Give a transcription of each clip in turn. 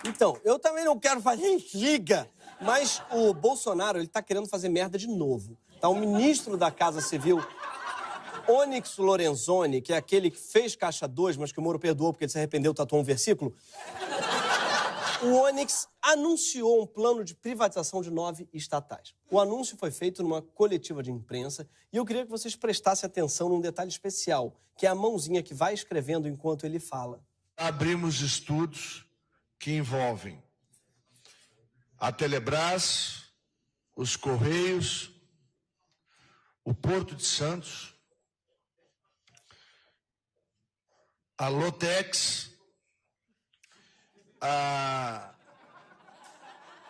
Então, eu também não quero fazer giga, mas o Bolsonaro, ele tá querendo fazer merda de novo. Tá, o ministro da Casa Civil, Onyx Lorenzoni, que é aquele que fez Caixa 2, mas que o Moro perdoou porque ele se arrependeu, tatuou um versículo. O Onyx anunciou um plano de privatização de 9 estatais. O anúncio foi feito numa coletiva de imprensa e eu queria que vocês prestassem atenção num detalhe especial, que é a mãozinha que vai escrevendo enquanto ele fala. Abrimos estudos que envolvem a Telebrás, os Correios, o Porto de Santos, a Lotex,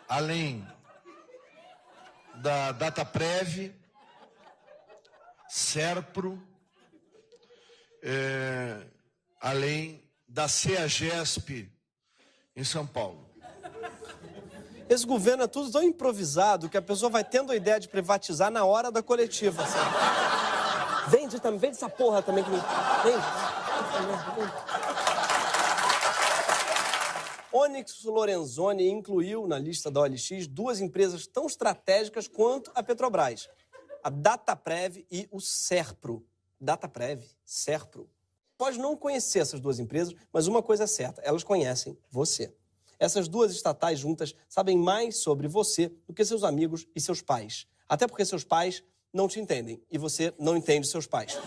além da Dataprev, Serpro, além da CEAGESP em São Paulo. Esse governo é tudo tão improvisado que a pessoa vai tendo a ideia de privatizar na hora da coletiva, sabe? Vende também, vende essa porra também que me... Vende. Onyx Lorenzoni incluiu na lista da OLX 2 empresas tão estratégicas quanto a Petrobras, a Dataprev e o Serpro. Dataprev, Serpro. Pode não conhecer essas 2 empresas, mas uma coisa é certa, elas conhecem você. Essas 2 estatais juntas sabem mais sobre você do que seus amigos e seus pais. Até porque seus pais não te entendem e você não entende seus pais.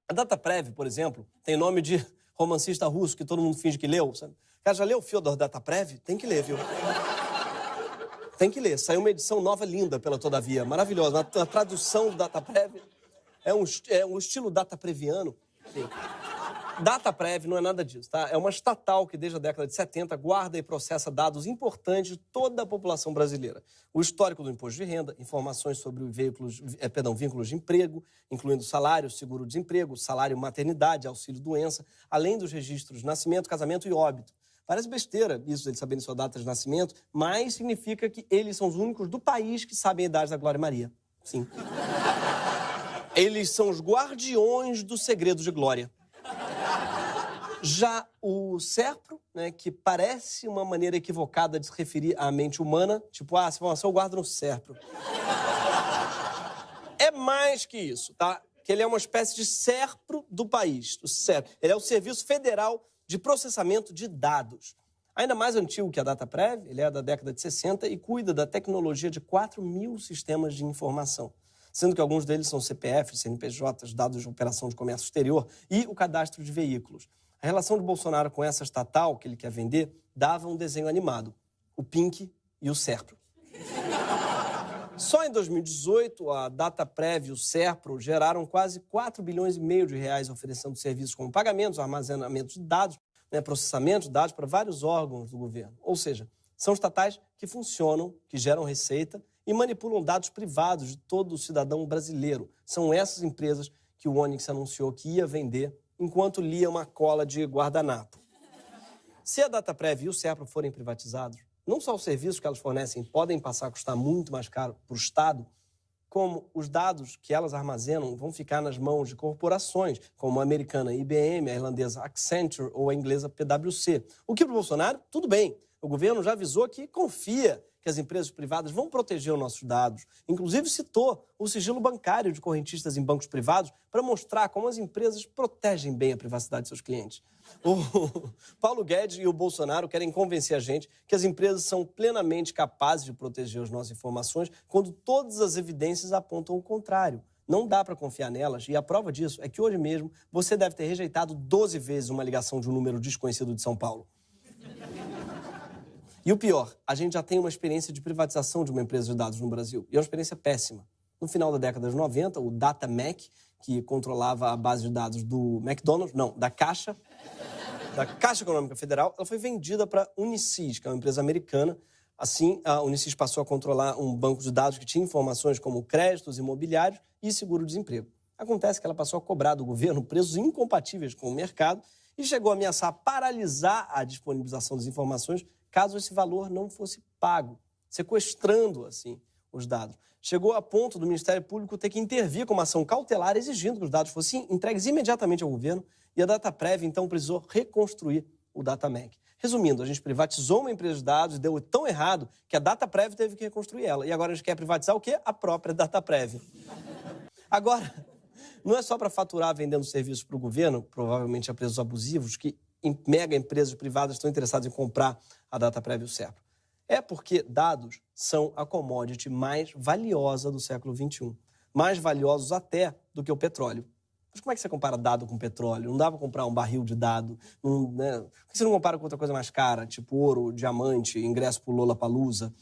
A Dataprev, por exemplo, tem nome de romancista russo que todo mundo finge que leu, sabe? Cara, já leu o Fyodor Dataprev? Tem que ler, viu? Tem que ler. Saiu uma edição nova linda pela Todavia, maravilhosa. A tradução do Dataprev é um estilo datapreviano. Sim. Dataprev não é nada disso, tá? É uma estatal que desde a década de 70 guarda e processa dados importantes de toda a população brasileira. O histórico do imposto de renda, informações sobre vínculos de emprego, incluindo salário, seguro-desemprego, salário maternidade, auxílio-doença, além dos registros de nascimento, casamento e óbito. Parece besteira isso deles saberem sua data de nascimento, mas significa que eles são os únicos do país que sabem a idade da Glória Maria. Sim. Eles são os guardiões do segredo de Glória. Já o Serpro, né, que parece uma maneira equivocada de se referir à mente humana, tipo, essa informação eu guardo no Serpro. É mais que isso, tá? Que ele é uma espécie de Serpro do país, o Serpro. Ele é o Serviço Federal de Processamento de Dados. Ainda mais antigo que a Dataprev, ele é da década de 60 e cuida da tecnologia de 4.000 sistemas de informação, sendo que alguns deles são CPFs, CNPJs, dados de operação de comércio exterior e o cadastro de veículos. A relação de Bolsonaro com essa estatal que ele quer vender dava um desenho animado, o Pink e o Serpro. Só em 2018, a Dataprev e o Serpro geraram quase 4,5 bilhões de reais oferecendo serviços como pagamentos, armazenamento de dados, né, processamento de dados para vários órgãos do governo. Ou seja, são estatais que funcionam, que geram receita e manipulam dados privados de todo cidadão brasileiro. São essas empresas que o Onyx anunciou que ia vender enquanto lia uma cola de guardanapo. Se a Dataprev e o Serpro forem privatizados, não só os serviços que elas fornecem podem passar a custar muito mais caro para o Estado, como os dados que elas armazenam vão ficar nas mãos de corporações, como a americana IBM, a irlandesa Accenture ou a inglesa PwC. O que para o Bolsonaro, tudo bem. O governo já avisou que confia que as empresas privadas vão proteger os nossos dados. Inclusive citou o sigilo bancário de correntistas em bancos privados para mostrar como as empresas protegem bem a privacidade de seus clientes. O Paulo Guedes e o Bolsonaro querem convencer a gente que as empresas são plenamente capazes de proteger as nossas informações quando todas as evidências apontam o contrário. Não dá para confiar nelas e a prova disso é que hoje mesmo você deve ter rejeitado 12 vezes uma ligação de um número desconhecido de São Paulo. E o pior, a gente já tem uma experiência de privatização de uma empresa de dados no Brasil. E é uma experiência péssima. No final da década de 90, o DataMec, que controlava a base de dados do McDonald's, não, da Caixa Econômica Federal, ela foi vendida para a Unisys, que é uma empresa americana. Assim, a Unisys passou a controlar um banco de dados que tinha informações como créditos imobiliários e seguro-desemprego. Acontece que ela passou a cobrar do governo preços incompatíveis com o mercado e chegou a ameaçar paralisar a disponibilização das informações caso esse valor não fosse pago, sequestrando, assim, os dados. Chegou a ponto do Ministério Público ter que intervir com uma ação cautelar exigindo que os dados fossem entregues imediatamente ao governo e a Dataprev, então, precisou reconstruir o Datamec. Resumindo, a gente privatizou uma empresa de dados e deu tão errado que a Dataprev teve que reconstruir ela. E agora a gente quer privatizar o quê? A própria Dataprev. Agora, não é só para faturar vendendo serviços para o governo, provavelmente a preços abusivos, que mega empresas privadas estão interessadas em comprar a Dataprev e o Serpro. É porque dados são a commodity mais valiosa do século XXI. Mais valiosos até do que o petróleo. Mas como é que você compara dado com petróleo? Não dá para comprar um barril de dado, né? Por que você não compara com outra coisa mais cara, tipo ouro, diamante, ingresso pro Lollapalooza?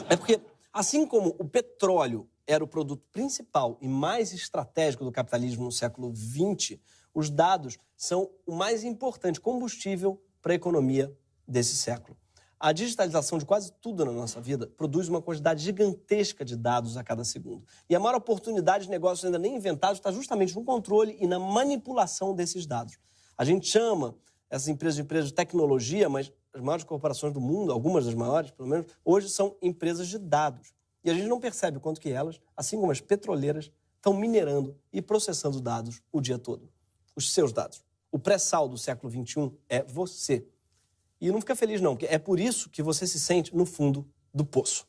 É porque, assim como o petróleo era o produto principal e mais estratégico do capitalismo no século XX, os dados são o mais importante combustível para a economia desse século. A digitalização de quase tudo na nossa vida produz uma quantidade gigantesca de dados a cada segundo. E a maior oportunidade de negócios ainda nem inventados está justamente no controle e na manipulação desses dados. A gente chama essas empresas de empresas de tecnologia, mas as maiores corporações do mundo, algumas das maiores, pelo menos, hoje são empresas de dados. E a gente não percebe o quanto que elas, assim como as petroleiras, estão minerando e processando dados o dia todo. Os seus dados. O pré-sal do século XXI é você. E não fica feliz, não, porque é por isso que você se sente no fundo do poço.